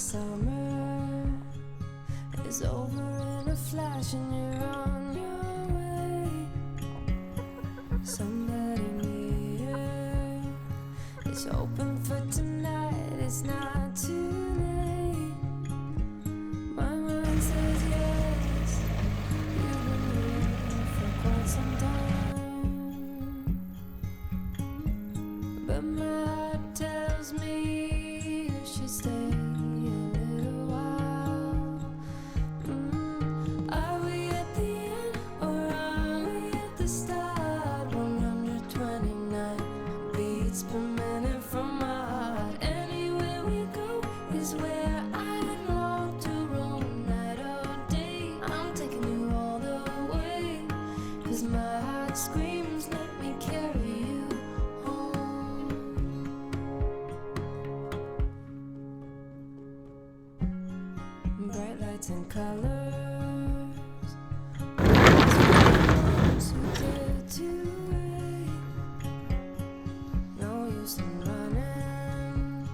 summer is over in a flash and you're on your way. Somebody near, it's open for tonight, it's not too late. My mind says yes, you've been here for quite some time, but my heart tells me you should stay. Per minute from my heart. Anywhere we go is where I long to roam. Night or day, I'm taking you all the way. 'Cause my heart screams, let me carry you home. Bright lights and colors, ones who dare to and running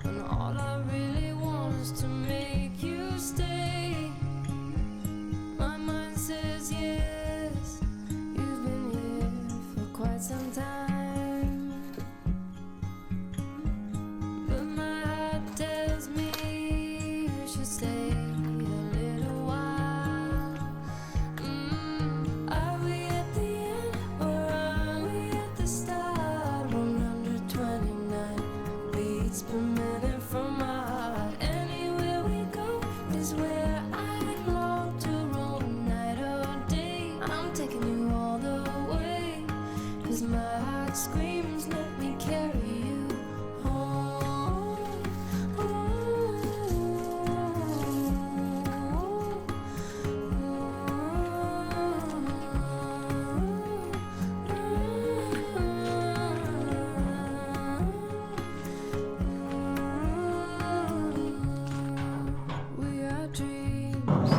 when all I really want is to make you stay. My mind says yes, you've been here for quite some time, but my heart tells me you should stay a little while. Are we at the end or are we at the start? 129 beats per minute from my heart. Anywhere we go is where I long to roam. Night or day, I'm taking you all the way. 'Cause my heart screams, let me carry you home. We are dreams,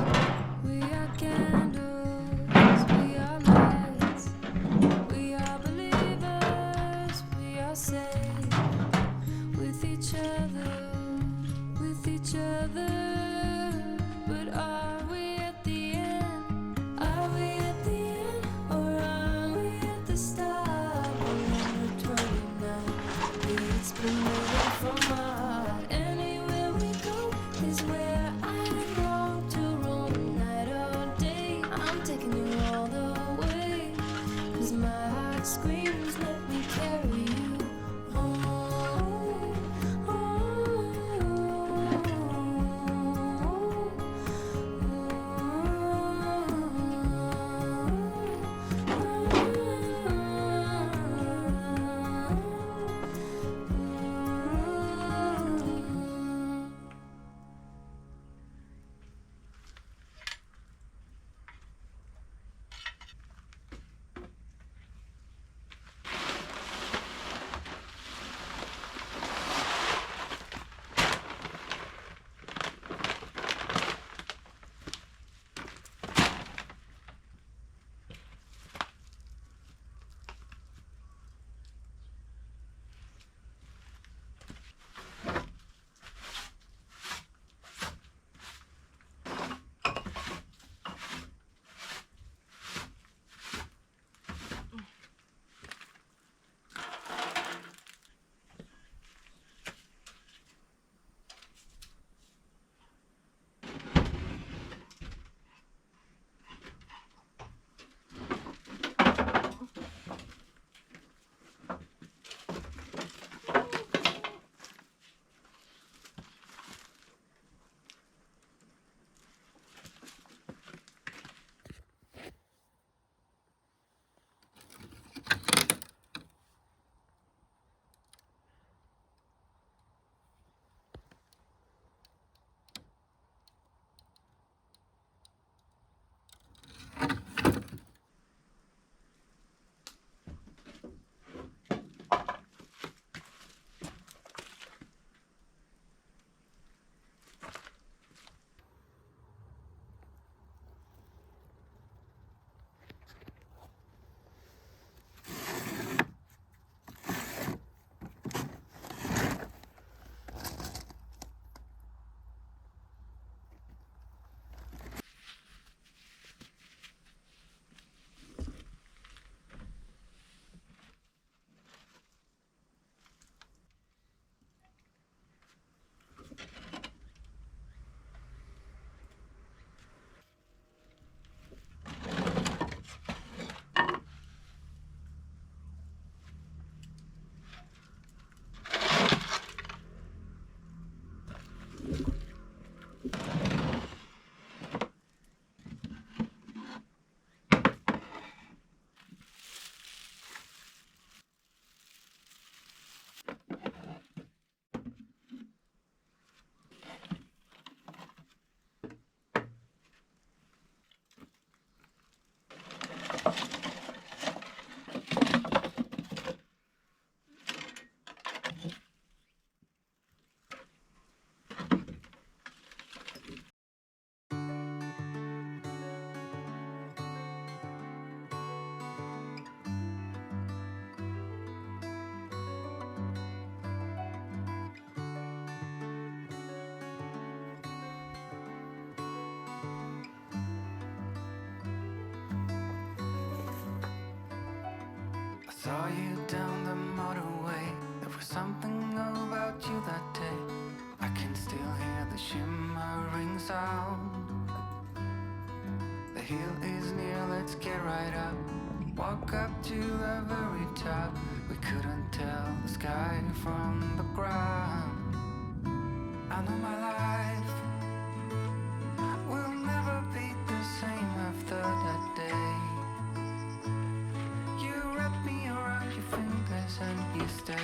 we are candles, we are lights, we are believers, we are safe with each other, with each other. But are we at the end? Are we at the end or are we at the start? 129 beats per minute from my heart. Anywhere we go is where I long to roam. Saw you down the motorway. There was something about you that day. I can still hear the shimmering sound. The hill is near, let's get right up. Walk up to the very top. We couldn't tell the sky from the ground. I know my life will never be the same after that day. You wrap me around your fingers and you stay.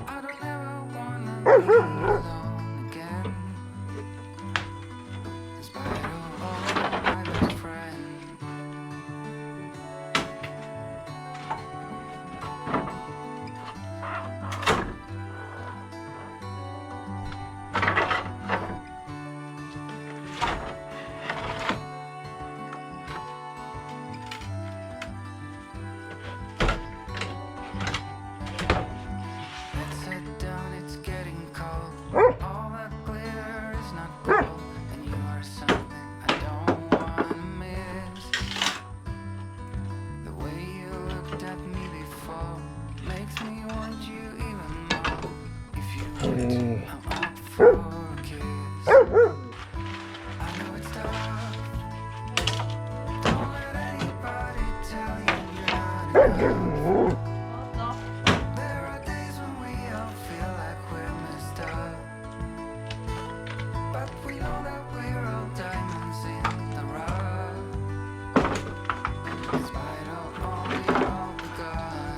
I don't ever wanna be alone again. In spite of all my best friends. Let's sit down, it's getting cold. All that glitter is not gold, and you are something I don't wanna miss. The way you looked at me before makes me want you even more. If you want to, I'm up for a kiss. I know it's tough. Don't let anybody tell you you're not enough. There are days when we all feel like we're messed up, but we know that we're all diamonds in the rough. In spite of all we all begun.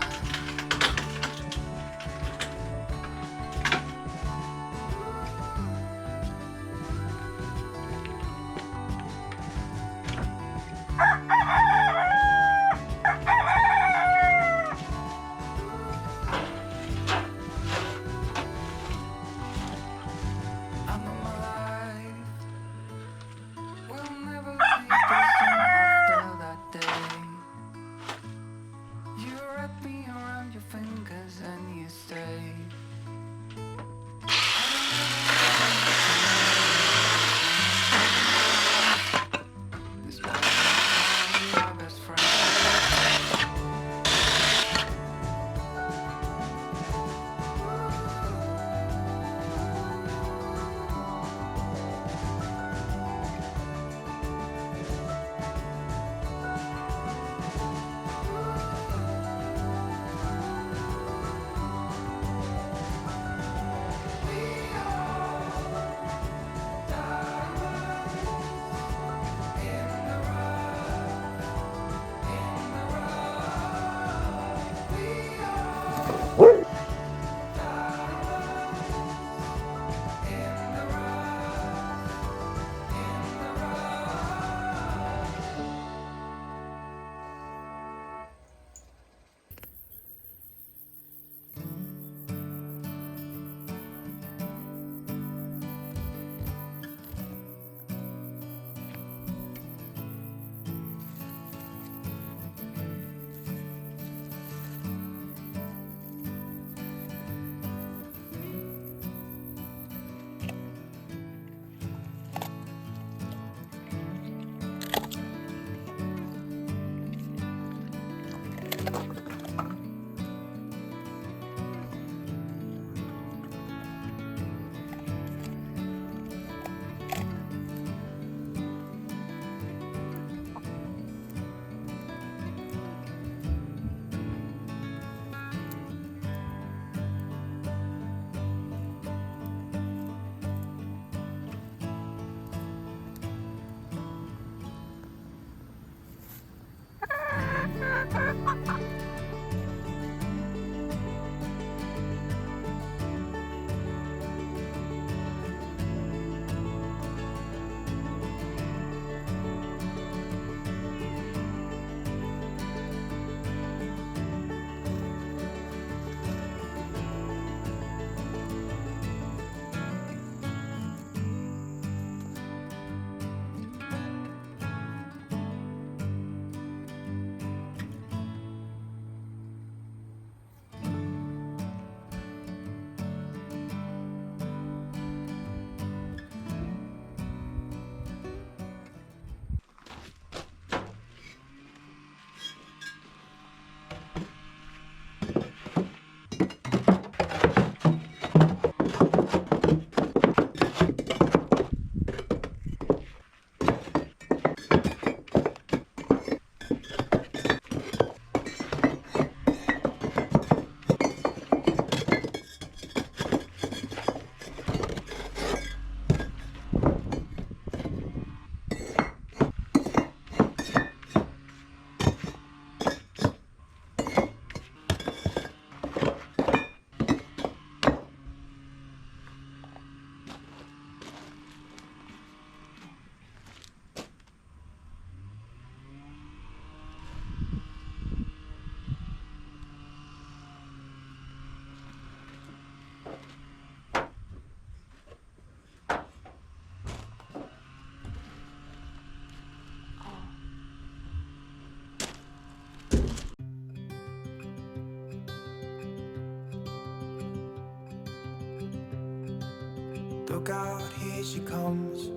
Look out, here she comes.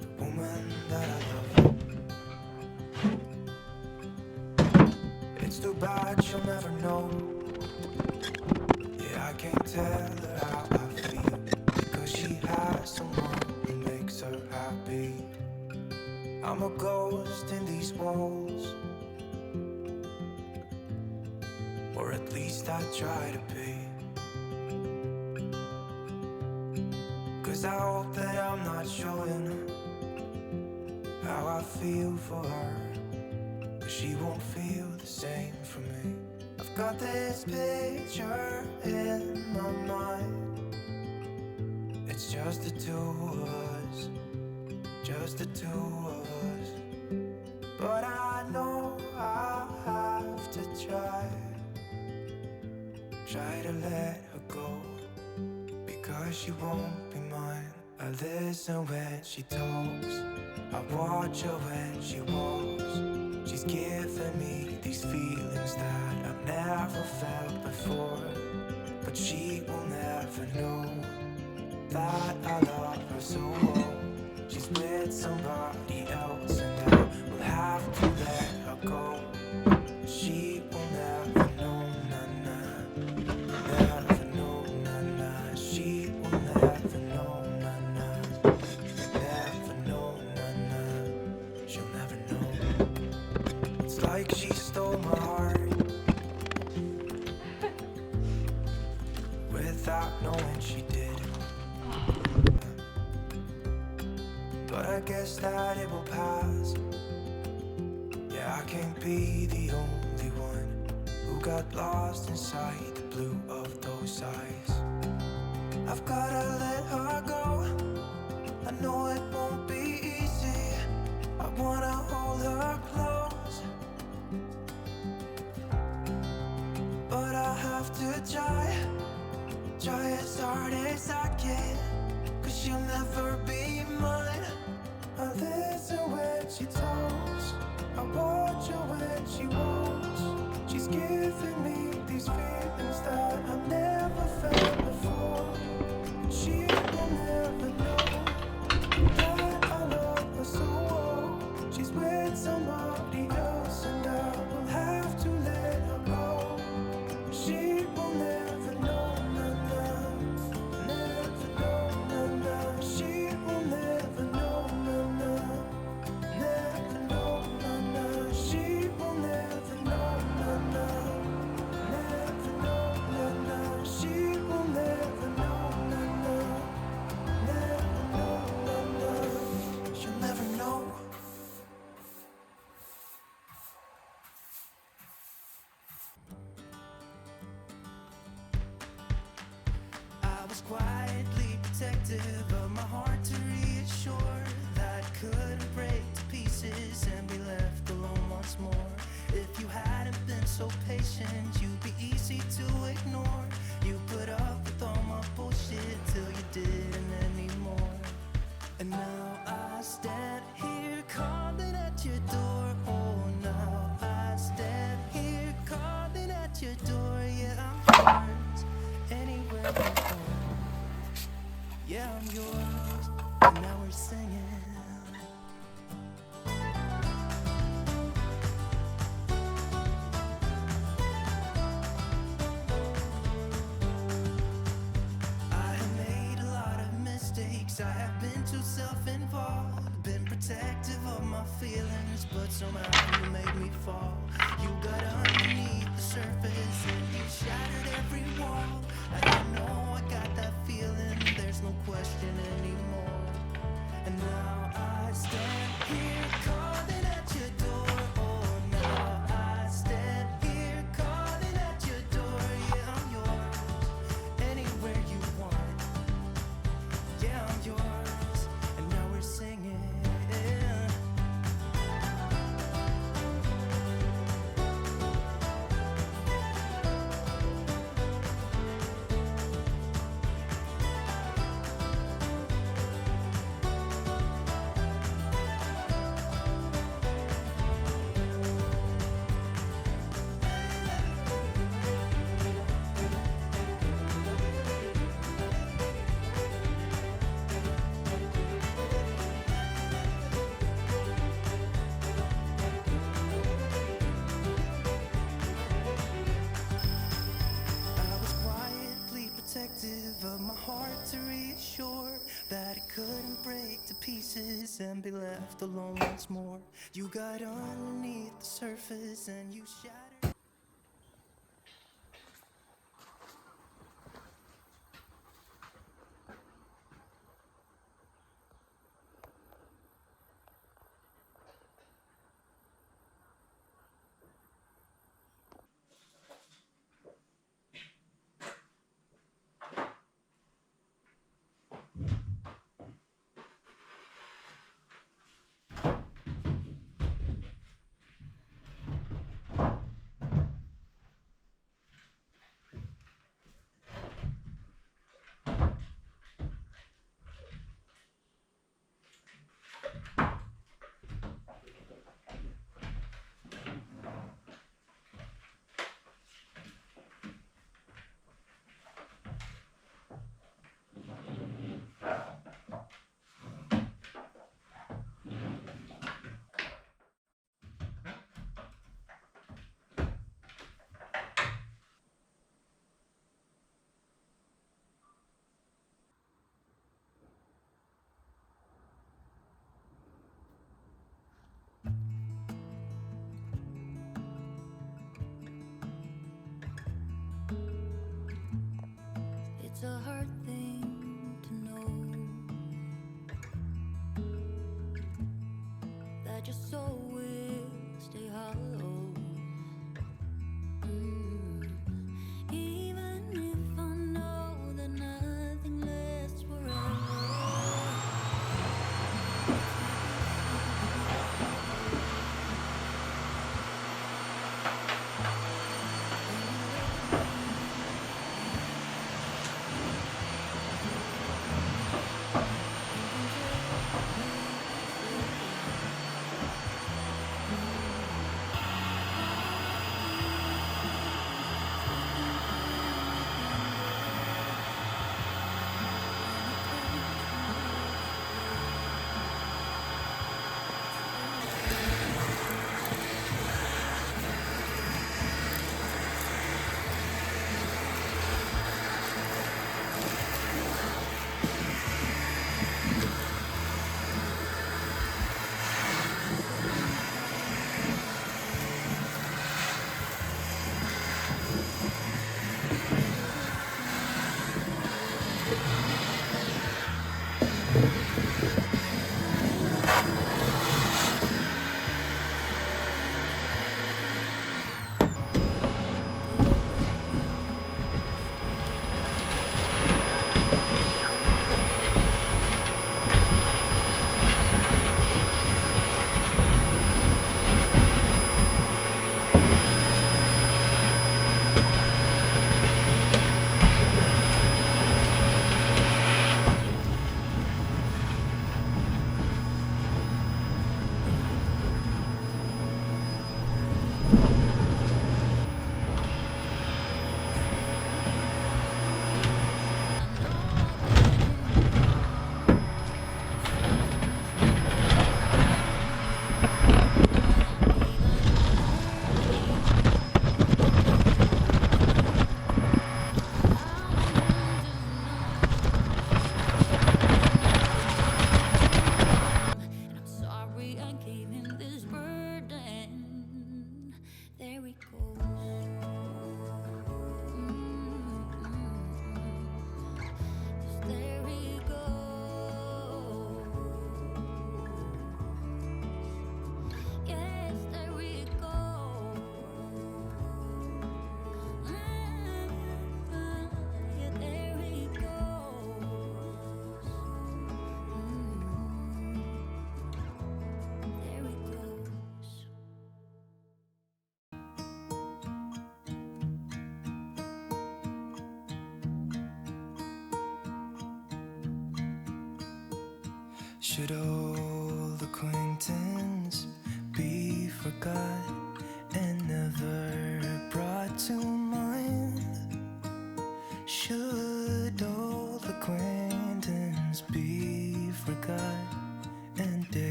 The woman that I love. It's too bad she'll never know. Yeah, I can't tell her how I feel, because she has someone who makes her happy. I'm a ghost in these walls, or at least I try to be. 'Cause I hope that I'm not showing how I feel for her, but she won't feel the same for me. I've got this picture in my mind. It's just the two of us, just the two of us. But I know I have to try to let her go, because she won't be mine. I listen when she talks, I watch her when she walks. She's giving me these feelings that I've never felt before, but she will never know that I love her so well. She's with somebody else and I will have to let her go. She will never know, nah-nah, never know, nah-nah. She will never know, nah-nah, never know, nah-nah. She'll never know. It's like she stole my heart without knowing she did. But I guess that it will pass. Yeah, I can't be the only one who got lost inside the blue of those eyes. I've gotta let her go. I know it won't be easy. I wanna hold her close, but I have to try as hard as I can, 'cause she'll never be mine. I listen when she talks, I watch her when she walks. She's giving me these feelings that I've never felt before. She will never know that I love her so well. She's with somebody else and I will have to let her go. She will never know, nah-nah, never know, nah-nah. She will never know, nah-nah, never know, nah-nah. She will never know, nah-nah, never know, nah-nah. She will never know, nah-nah, never know, nah-nah. She'll never know. I was quietly protective of my heart to reassure that I couldn't break to pieces and be left alone once more. If you hadn't been so patient, you'd be easy to ignore. You put up with all my bullshit till you didn't anymore. And now I stand here calling at your door. Oh, now I stand here calling at your door. Yeah, I'm yours, anywhere you go. Yeah, I'm yours, and now we're singing. I have made a lot of mistakes, I have been too self-involved, been protective of my feelings, but somehow you made me fall. You got underneath the surface and you shattered every wall. I know I got that feeling, there's no question anymore. And now I stand here calling at your door. Oh, now I stand here calling at your door. Yeah, I'm yours, anywhere you want. Yeah, I'm yours, and now we're singing. left alone once more. You got underneath the surface and you shattered. It's a hard thing to know that your soul will stay hollow. Even if I know that nothing lasts forever. Should old acquaintance be forgot?